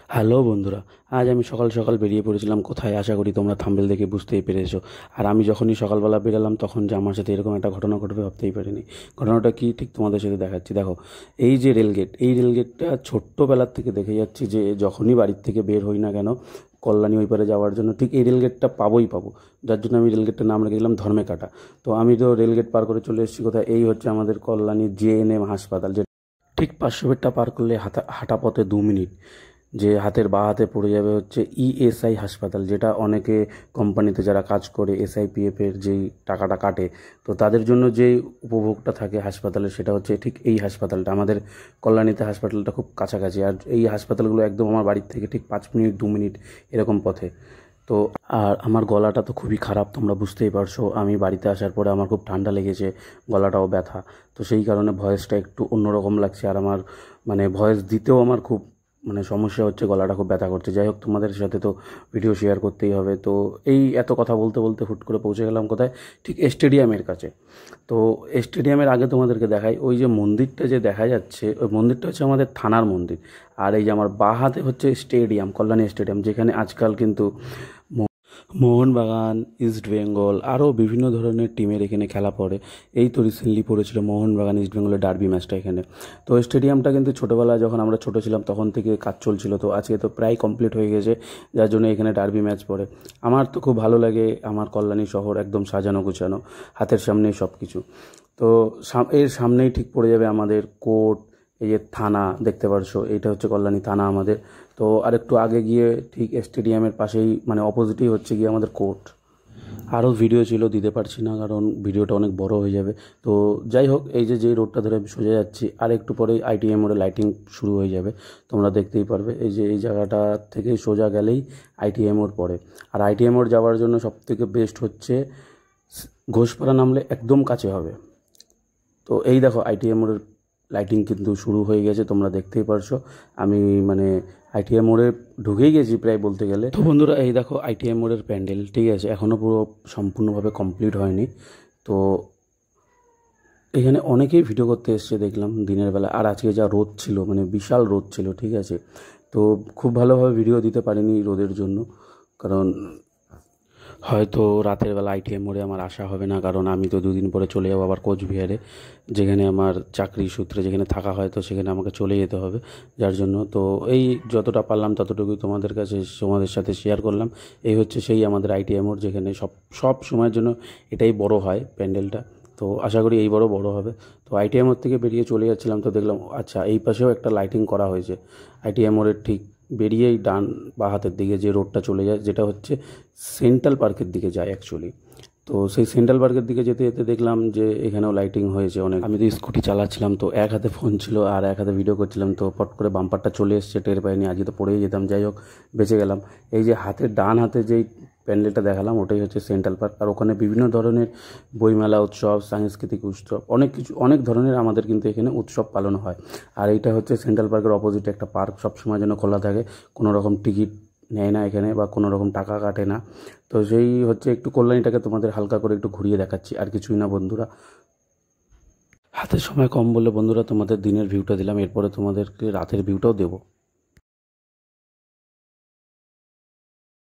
Hello বন্ধুরা, আজ আমি সকাল সকাল বেরিয়ে পড়েছিলাম কোথায়। আশা করি তোমরা থাম্বনেল দেখে বুঝতেই পেরেছো। আর আমি যখনই সকালবেলা বেরালাম তখন যে আমার সাথে এরকম একটা ঘটনা ঘটবে ভাবতেই পারিনি। ঘটনাটা কি ঠিক তোমাদের সাথে দেখাচ্ছি। দেখো, এই যে রেলগেট, এই রেলগেটটা ছোট্টবেলার থেকে দেখে যাচ্ছি যে যখনই বাড়ির থেকে বের হই না কেন কল্যাণী ওই পারে যাওয়ার জন্য ঠিক এই রেলগেটটা পাবো। যার জন্য আমি রেলগেটটার নাম রেখে দিলাম ধর্মেকাটা। তো আমি তো রেলগেট পার করে চলে এসেছি কোথায়, এই হচ্ছে আমাদের কল্যাণীর জেএনএম হাসপাতাল। যে ঠিক 500 মিটার পার করলে হাঁটা পথে 2 মিনিট যে হাতের বাঁ হাতে পড়ে যাবে হচ্ছে ইএসআই হাসপাতাল, যেটা অনেকে কোম্পানিতে যারা কাজ করে এসআইপিএফের যেই টাকাটা কাটে, তো তাদের জন্য যেই উপভোগটা থাকে হাসপাতালে সেটা হচ্ছে ঠিক এই হাসপাতালটা। আমাদের কল্যাণীতে হাসপাতালটা খুব কাছাকাছি, আর এই হাসপাতালগুলো একদম আমার বাড়ির থেকে ঠিক 5 মিনিট 2 মিনিট এরকম পথে। তো আর আমার গলাটা তো খুবই খারাপ, তোমরা বুঝতেই পারছো। আমি বাড়িতে আসার পরে আমার খুব ঠান্ডা লেগেছে, গলাটাও ব্যথা, তো সেই কারণে ভয়েসটা একটু অন্যরকম লাগছে। আর আমার ভয়েস দিতেও আমার খুব সমস্যা হচ্ছে, গলাটা খুব ব্যথা করছে। যাই হোক, তোমাদের সাথে তো ভিডিও শেয়ার করতেই হবে। তো এই এত কথা বলতে বলতে হুট করে পৌঁছে গেলাম কোথায়, ঠিক স্টেডিয়ামের কাছে। তো স্টেডিয়ামের আগে তোমাদেরকে দেখাই, ওই যে মন্দিরটা যে দেখা যাচ্ছে, ওই মন্দিরটা হচ্ছে আমাদের থানার মন্দির। আর এই যে আমার বাঁ হাতে হচ্ছে স্টেডিয়াম, কল্যাণী স্টেডিয়াম, যেখানে আজকাল কিন্তু মোহনবাগান, ইস্ট বেঙ্গল আরও বিভিন্ন ধরনের টিমের এখানে খেলা পড়ে। এই তো রিসেন্টলি পড়েছিল মোহনবাগান ইস্ট বেঙ্গলের ডার্বি ম্যাচটা এখানে। তো স্টেডিয়ামটা কিন্তু ছোটোবেলায় যখন আমরা ছোটো ছিলাম তখন থেকে কাজ চলছিল, তো আজকে তো প্রায় কমপ্লিট হয়ে গেছে, যার জন্য এখানে ডার্বি ম্যাচ পড়ে। আমার তো খুব ভালো লাগে, আমার কল্যাণী শহর একদম সাজানো গোছানো, হাতের সামনেই সব কিছু। তো এর সামনেই ঠিক পড়ে যাবে আমাদের কোর্ট, এই যে থানা দেখতে পারছো, এইটা হচ্ছে কল্যাণী থানা আমাদের। তো আরেকটু আগে গিয়ে ঠিক স্টেডিয়ামের পাশেই অপোজিটেই হচ্ছে গিয়ে আমাদের কোর্ট। আরও ভিডিও ছিল, দিতে পারছি না কারণ ভিডিওটা অনেক বড় হয়ে যাবে। তো যাই হোক, এই যে রোডটা ধরে আমি সোজা যাচ্ছি, আর একটু পরেই আইটিএম মোড়ে লাইটিং শুরু হয়ে যাবে, তোমরা দেখতেই পারবে। এই যে এই জায়গাটা থেকে সোজা গেলেই আইটিএম মোড় পড়ে। আর আইটিএম মোড় যাওয়ার জন্য সবথেকে বেস্ট হচ্ছে ঘোষপাড়া নামলে একদম কাছে হবে। তো এই দেখো আইটিএম মোড়ের লাইটিং কিন্তু শুরু হয়ে গেছে, তোমরা দেখতেই পারছো। আমি আইটিএম মোড়ে ঢুকেই গেছি প্রায় বলতে গেলে। তো বন্ধুরা, এই দেখো আইটিএম মোড়ের প্যান্ডেল, ঠিক আছে, এখনও পুরো সম্পূর্ণভাবে কমপ্লিট হয়নি। তো এখানে অনেকেই ভিডিও করতে এসছে দেখলাম দিনের বেলা, আর আজকে যা রোদ ছিল, বিশাল রোদ ছিল, ঠিক আছে। তো খুব ভালোভাবে ভিডিও দিতে পারিনি রোদের জন্য, কারণ হয়তো রাতের বেলা আইটিএম মোড়ে আমার আসা হবে না, কারণ আমি তো 2 দিন পরে চলে যাবো আবার কোচবিহারে, যেখানে আমার চাকরি সূত্রে যেখানে থাকা হয়, তো সেখানে আমাকে চলে যেতে হবে। যার জন্য তো এই যতটা পারলাম ততটুকুই তোমাদের সাথে শেয়ার করলাম। এই হচ্ছে সেই আমাদের আইটিএম মোড়, যেখানে সব সময়ের জন্য এটাই বড় হয় প্যান্ডেলটা। তো আশা করি এই বড় হবে। তো আইটিএম মোড় থেকে বেরিয়ে চলে যাচ্ছিলাম, তো দেখলাম আচ্ছা এই পাশেও একটা লাইটিং করা হয়েছে। আইটিএম মোড়ের ঠিক বেরিয়েই ডান বা হাতের দিকে যে রোডটা চলে যায়, যেটা হচ্ছে সেন্ট্রাল পার্কের দিকে যায় অ্যাকচুয়ালি। তো সেই সেন্ট্রাল পার্কের দিকে যেতে যেতে দেখলাম যে এখানেও লাইটিং হয়েছে অনেক। আমি তো স্কুটি চালাচ্ছিলাম, তো এক হাতে ফোন ছিল আর এক হাতে ভিডিও করছিলাম, তো পট করে বাম্পারটা চলে এসছে, টের পাইনি, আজকে তো পড়েই যেতাম। যাই হোক, বেঁচে গেলাম। এই যে ডান হাতে যেই প্যান্ডেলটা দেখালাম ওটাই হচ্ছে সেন্ট্রাল পার্ক। আর ওখানে বিভিন্ন ধরনের বইমেলা, উৎসব, সাংস্কৃতিক উৎসব, অনেক ধরনের আমাদের কিন্তু এখানে উৎসব পালন হয়। আর এইটা হচ্ছে সেন্ট্রাল পার্কের অপোজিটে একটা পার্ক, সবসময় যেন খোলা থাকে, কোনো রকম টিকিট নেয় না এখানে বা কোনো রকম টাকা কাটে না। তো সেই হচ্ছে একটু কল্যাণীটাকে তোমাদের হালকা করে একটু ঘুরিয়ে দেখাচ্ছি, আর কিছুই না বন্ধুরা। হাতে সময় কম বলে বন্ধুরা তোমাদের দিনের ভিউটা দিলাম, এরপরে তোমাদেরকে রাতের ভিউটাও দেবো।